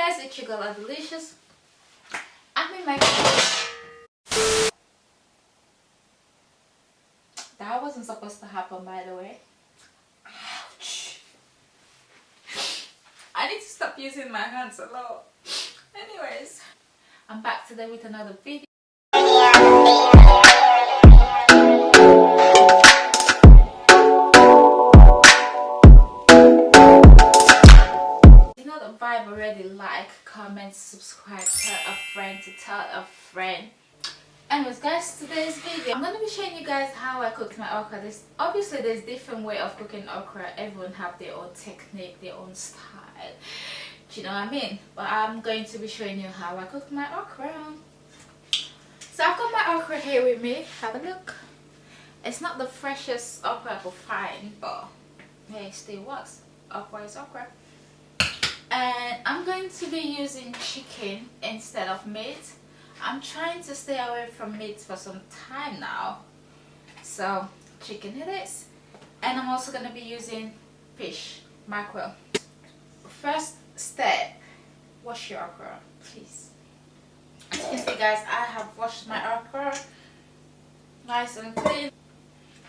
guys, it's your girl Delicious. I'm in my That wasn't supposed to happen, by the way. Ouch. I need to stop using my hands a lot. Anyways, I'm back today with another video. You know the vibe already. Like, comment, subscribe, tell a friend to tell a friend. Anyways guys, today's video I'm going to be showing you guys how I cook my okra. Obviously there's different way of cooking okra. Everyone have their own technique, their own style, do you know what I mean? But I'm going to be showing you how I cook my okra. So I've got my okra here with me. Have a look. It's not the freshest okra I could find, but hey, it still works. Okra is okra. And I'm going to be using chicken instead of meat. I'm trying to stay away from meat for some time now, so chicken it is. And I'm also going to be using fish, mackerel. First step, wash your okra, please. As you can see guys, I have washed my okra nice and clean.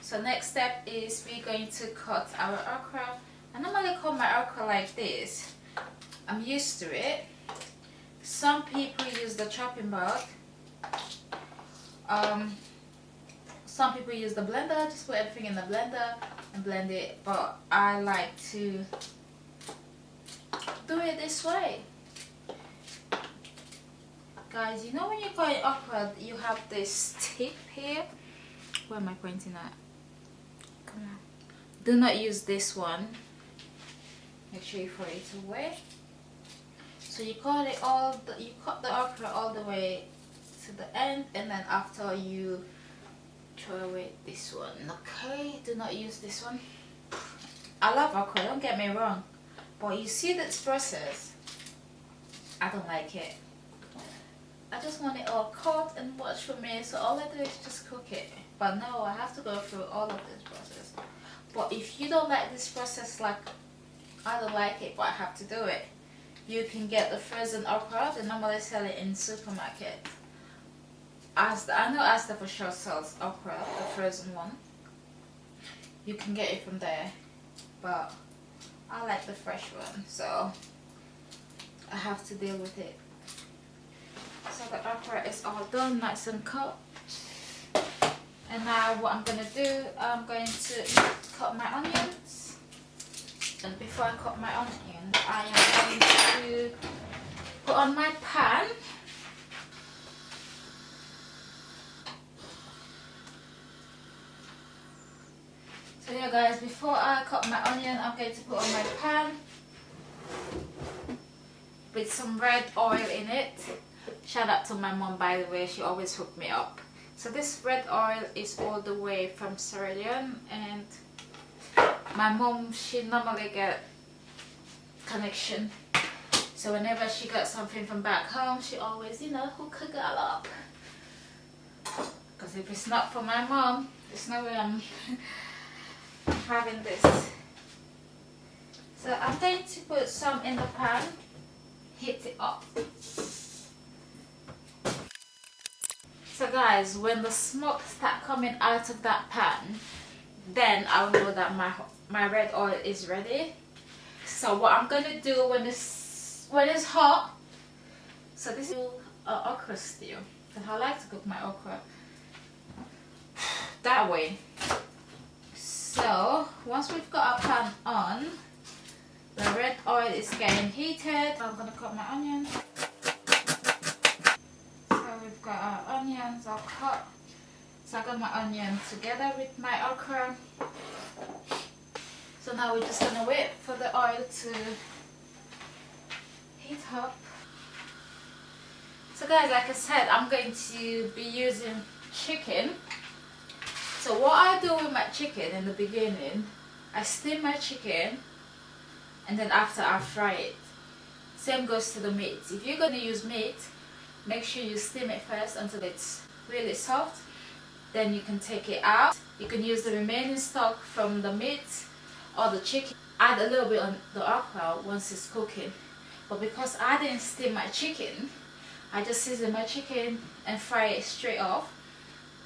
So next step is we're going to cut our okra. I normally cut my okra like this. I'm used to it. Some people use the chopping board. Some people use the blender, just put everything in the blender and blend it. But I like to do it this way. Guys, you know when you cut okra, you have this tip here. Where am I pointing at? Come on. Do not use this one. Make sure you throw it away. So you cut the okra all the way to the end, and then after you throw away this one. Okay, do not use this one. I love okra, don't get me wrong, but you see this process, I don't like it. I just want it all cut and washed for me, so all I do is just cook it. But no, I have to go through all of this process. But if you don't like this process, like I don't like it, but I have to do it, you can get the frozen okra. They normally sell it in supermarket. I know Asda for sure sells okra, the frozen one. You can get it from there, but I like the fresh one, so I have to deal with it. So the okra is all done, nice and cut. And now what I'm going to do, I'm going to cut my onions. And before I cut my onion, I am going to put on my pan. So yeah guys, before I cut my onion, I'm going to put on my pan with some red oil in it. Shout out to my mom, by the way, she always hooked me up. So this red oil is all the way from Sierra Leone, and my mom, she normally get connection, so whenever she got something from back home, she always, you know, hook a girl up. Because if it's not for my mom, there's no way I'm having this. So I'm going to put some in the pan, heat it up. So guys, when the smoke start coming out of that pan, then I'll know that my red oil is ready. So what I'm gonna do when it's hot, so this is okra stew, because I like to cook my okra that way. So once we've got our pan on, the red oil is getting heated, I'm gonna cut my onions. So we've got our onions all cut. So I got my onion together with my okra. So now we're just gonna wait for the oil to heat up. So guys, like I said, I'm going to be using chicken. So what I do with my chicken in the beginning, I steam my chicken, and then after I fry it. Same goes to the meat. If you're gonna use meat, make sure you steam it first until it's really soft. Then you can take it out. You can use the remaining stock from the meat or the chicken. Add a little bit on the okra once it's cooking. But because I didn't steam my chicken, I just season my chicken and fry it straight off,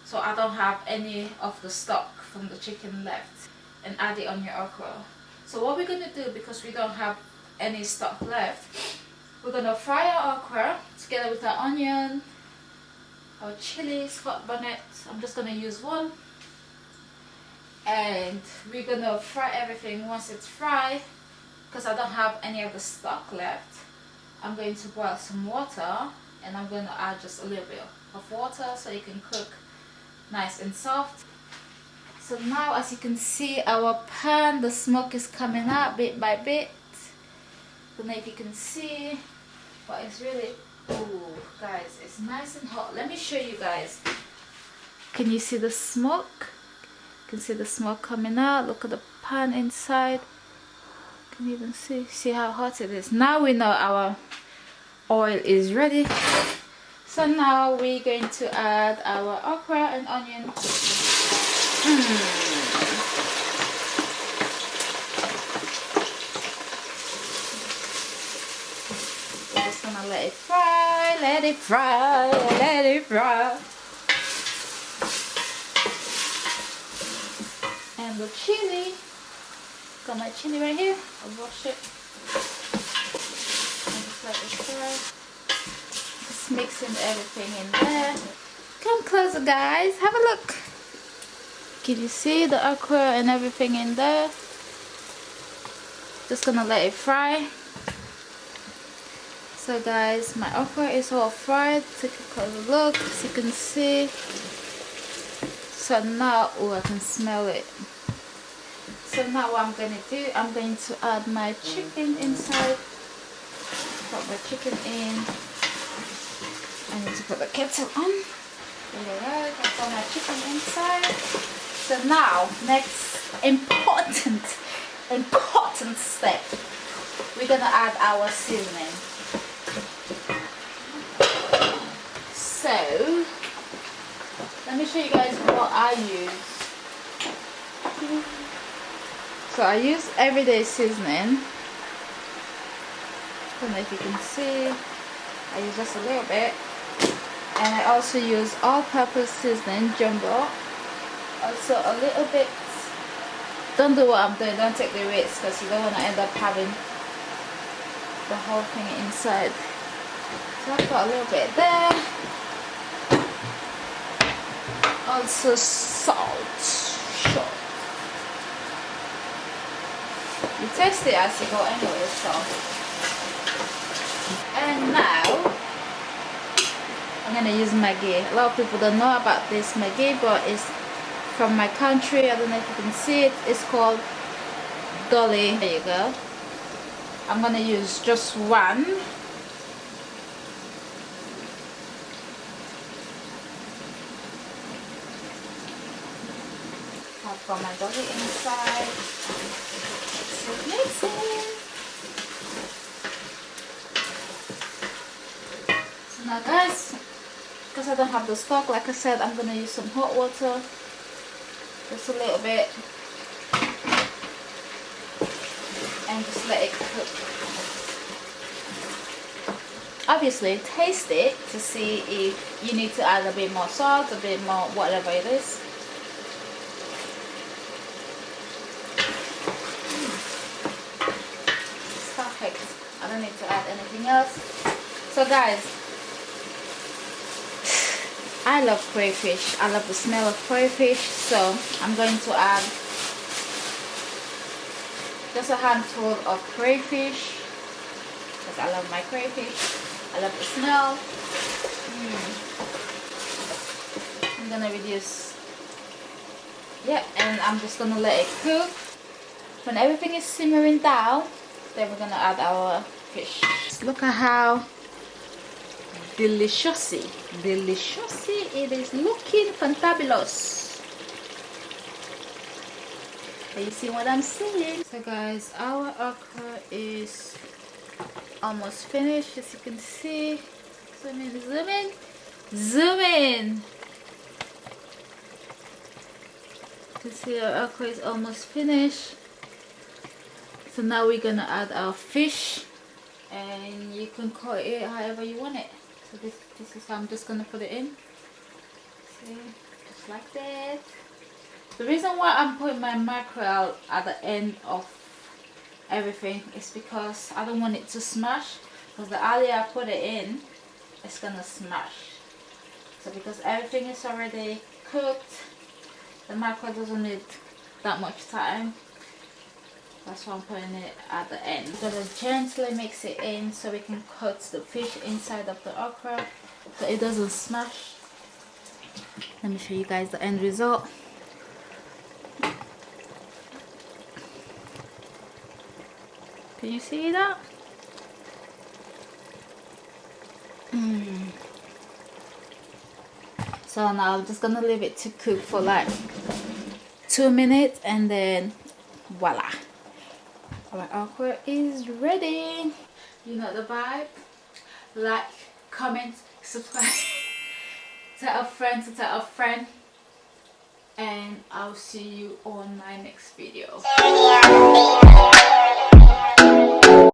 so I don't have any of the stock from the chicken left, and add it on your okra. So what we're gonna do, because we don't have any stock left, we're gonna fry our okra together with our onion, our chilies, hot bonnet. I'm just gonna use one, and we're gonna fry everything. Once it's fried, because I don't have any of the stock left, I'm going to boil some water, and I'm going to add just a little bit of water so it can cook nice and soft. So now, as you can see, our pan, the smoke is coming out bit by bit. Don't know if you can see, but it's really, ooh guys, it's nice and hot. Let me show you guys. Can you see the smoke? You can see the smoke coming out. Look at the pan inside. You can even see how hot it is. Now we know our oil is ready. So now we're going to add our okra and onion. We're just gonna let it fry, let it fry, let it fry. And the chili, got my chili right here. I'll wash it. And just let it fry. Just mixing everything in there. Come closer, guys. Have a look. Can you see the okra and everything in there? Just gonna let it fry. So guys, my okra is all fried. Take a closer look, as you can see. So now, oh, I can smell it. So now what I'm going to do, I'm going to add my chicken inside. Put my chicken in. I need to put the kettle on. There we go, I got my chicken inside. So now, next important step. We're going to add our seasoning. So, let me show you guys what I use. So I use everyday seasoning. I don't know if you can see. I use just a little bit. And I also use all-purpose seasoning, jumbo. Also a little bit. Don't do what I'm doing. Don't take the risk, because you don't want to end up having the whole thing inside. So I've got a little bit there. Also salt. You taste it as you go anyway, so. And now I'm gonna use Maggi. A lot of people don't know about this Maggi, but it's from my country. I don't know if you can see it. It's called Dolly. There you go. I'm gonna use just one. I've got my Dolly inside. So mix it. So now guys, because I don't have the stock, like I said, I'm gonna use some hot water. Just a little bit. And just let it cook. Obviously taste it to see if you need to add a bit more salt, a bit more whatever it is. It's perfect. I don't need to add anything else. So guys, I love crayfish. I love the smell of crayfish, so I'm going to add just a handful of crayfish, because I love my crayfish. I love the smell. I'm gonna reduce. Yeah, and I'm just gonna let it cook. When everything is simmering down, then we're gonna add our fish. Look at how delicious it is looking. Fantabulous. Can you see what I'm saying? So guys, our okra is almost finished, as you can see. Zoom in, zoom in, zoom in. You can see our okra is almost finished. So now we're gonna add our fish, and and you can cut it however you want it. So this is how I'm just gonna put it in. See, just like that. The reason why I'm putting my mackerel at the end of everything is because I don't want it to smash, because the earlier I put it in, it's gonna smash. So because everything is already cooked, the mackerel doesn't need that much time. That's why I'm putting it at the end. I'm gonna gently mix it in so we can cut the fish inside of the okra so it doesn't smash. Let me show you guys the end result. Can you see that? So now I'm just gonna leave it to cook for like 2 minutes, and then voila, our okra is ready. You know the vibe. Like, comment, subscribe. Tell a friend to tell a friend, and I'll see you on my next video.